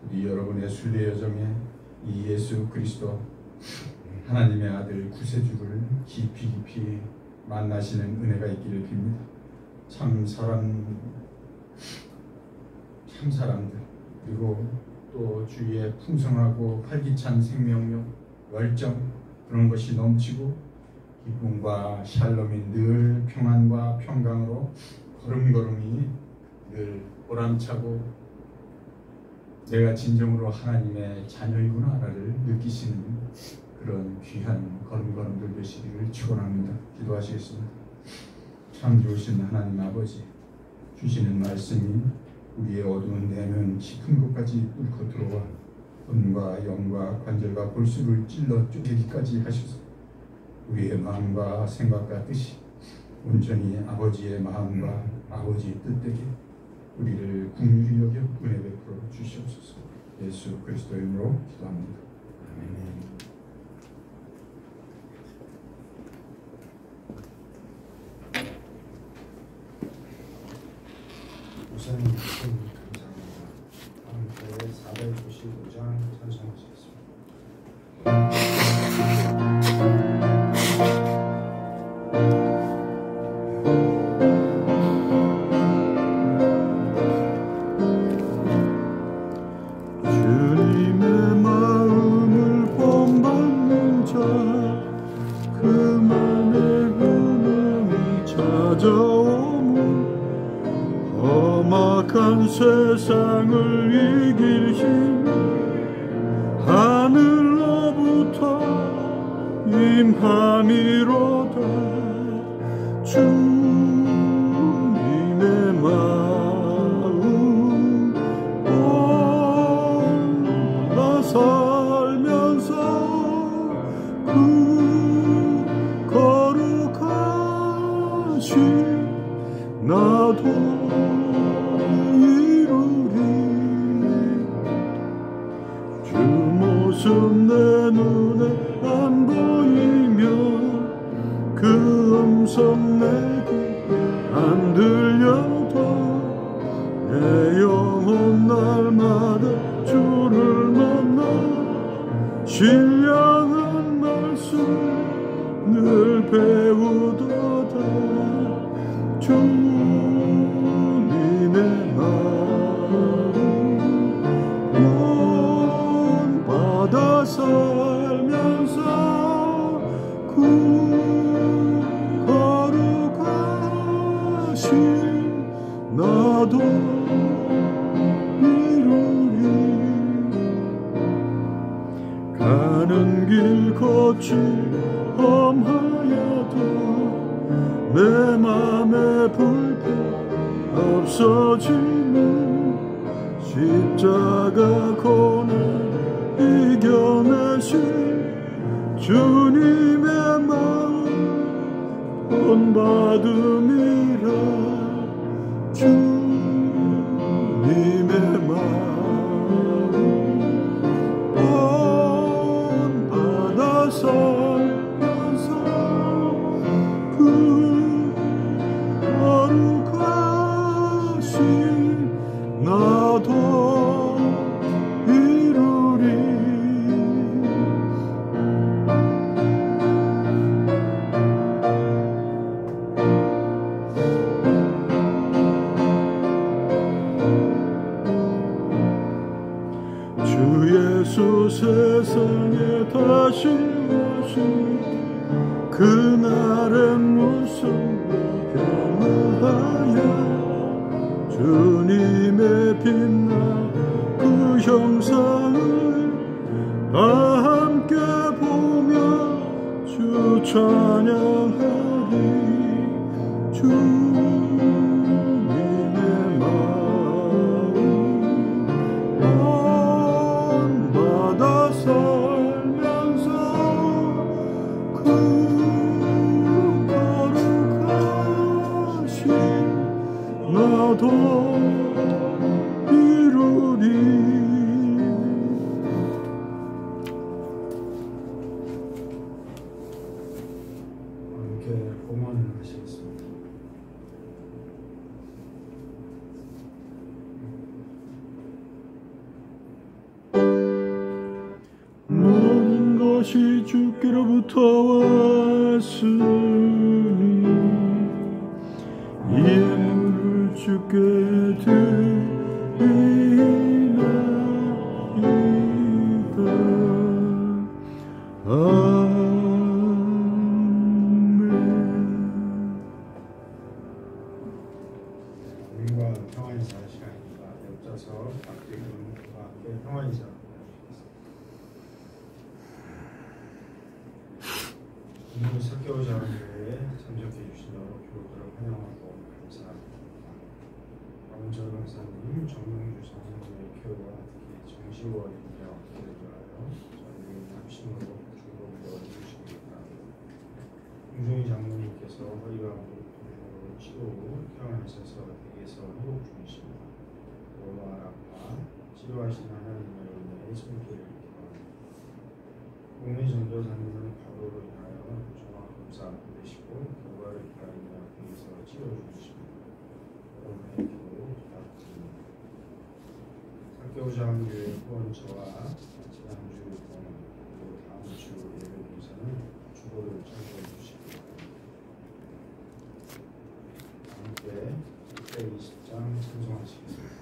우리 여러분의 순례 여정에 이 예수 그리스도 하나님의 아들 구세주를 깊이 깊이 만나시는 은혜가 있기를 빕니다. 참 사람들, 그리고 또 주위에 풍성하고 활기찬 생명력, 열정, 그런 것이 넘치고 기쁨과 샬롬이 늘 평안과 평강으로 걸음걸음이 늘 보람차고 내가 진정으로 하나님의 자녀이구나를 느끼시는 그런 귀한 걸음걸음들 되시기를 축원합니다. 기도하시겠습니다. 참 좋으신 하나님 아버지, 주시는 말씀이 우리의 어두운 내면 깊은 곳까지 뚫고 들어와魂과 영과 관절과 골수를 찔러 쪼개기까지 하셔서 우리의 마음과 생각과 뜻이 온전히 아버지의 마음과 아버지의 뜻되게 우리를 긍휼히 여겨 은혜 베풀어 주시옵소서. 예수 그리스도의 이름으로 기도합니다. 아멘. 우선 감사합니다. 다음 주에 495장 찬송하시겠습니다. 험악한 세상을 이길 힘 하늘로부터 임함이로다. 주님의 마음 올라 살면서 그 거룩하신 나도 이루리. 주 모습 내 눈에 안 보이며 그 음성 내게 안 들려도 내 영혼 날마다 주를 만나 신령한 말씀 늘 배우도다. 주님의 마음 받아 살면서 그 거룩하신 나도 이루리. 가는 길 거칠 험하여도 내 맘에 불편 없어지는 십자가 고난 이겨내신 주님의 마음 본받음이라. 주님의 마음 본받아 살면서 그 거룩하신 나도 이루리. 주 예수 세상에 다시 오신 그날의 무슨 변화하여 주님의 빛나 그 형상을 다 함께 보며 주 찬양하리. 주님의 마음 본받아 살면서 그 거룩하신 나도 이루리. 함께 봉헌하시겠습니다. 모든 것이 주께로부터 왔으니 이 예물을 주께 드리나이다. 아멘. 우리와 평화 인사 시간입니다. 옆자서 박대근과 함께 평화 인사 나누겠습니다. 오늘 설교자 교회에 참석해 주신 여러 교우들을 환영하고 감사합니다. 박은철 강사님, 정명주 사모님의 교회와 특히 정시월이며 기도를 하여 저희에게 합심으로 축복을 주시기를 바랍니다. 홍종희 장로님께서 허리가 무릎으로 치료로 퇴원하셔서 댁에서 회복 중이십니다. 오마라파 치료하신 하나님의 은혜의 손길을 기도합니다. 공회 전도사님은 과로로 인하여 종합 검사 되시고 결과를 기다리며 댁에서 치료 중이십니다. 여러분의 기도 부탁드립니다. 학교장교회 후원처와 지난주 후원 그리고 다음 주 예배 봉사는 주보를 참고해 주시기 바랍니다. 함께 120장 찬송하시겠습니다.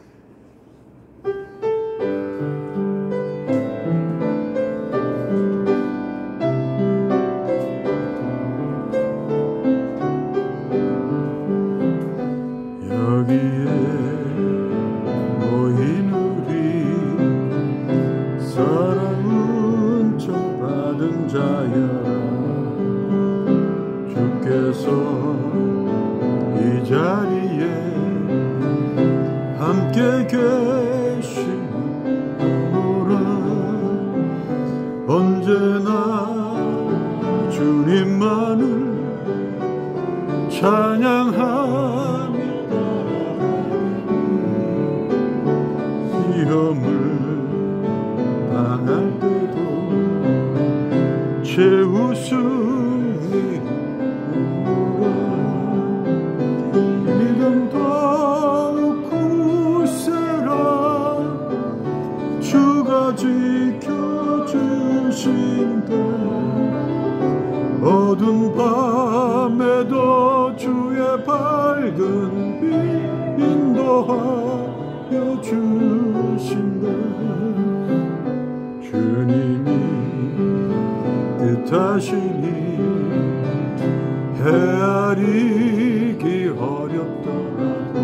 여기에 함께 계시노라. 언제나 주님만을 찬양하며 시험을 당할 때도 제 웃음이로라. 믿음 더욱 굳세라. 주가 지켜주신다. 어두운 밤에도 주의 밝은 빛 인도하여 주신다. 주님이 뜻하시니 헤아리기 어렵더라도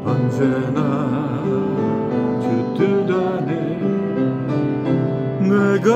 언제나 주 뜻 안에 내가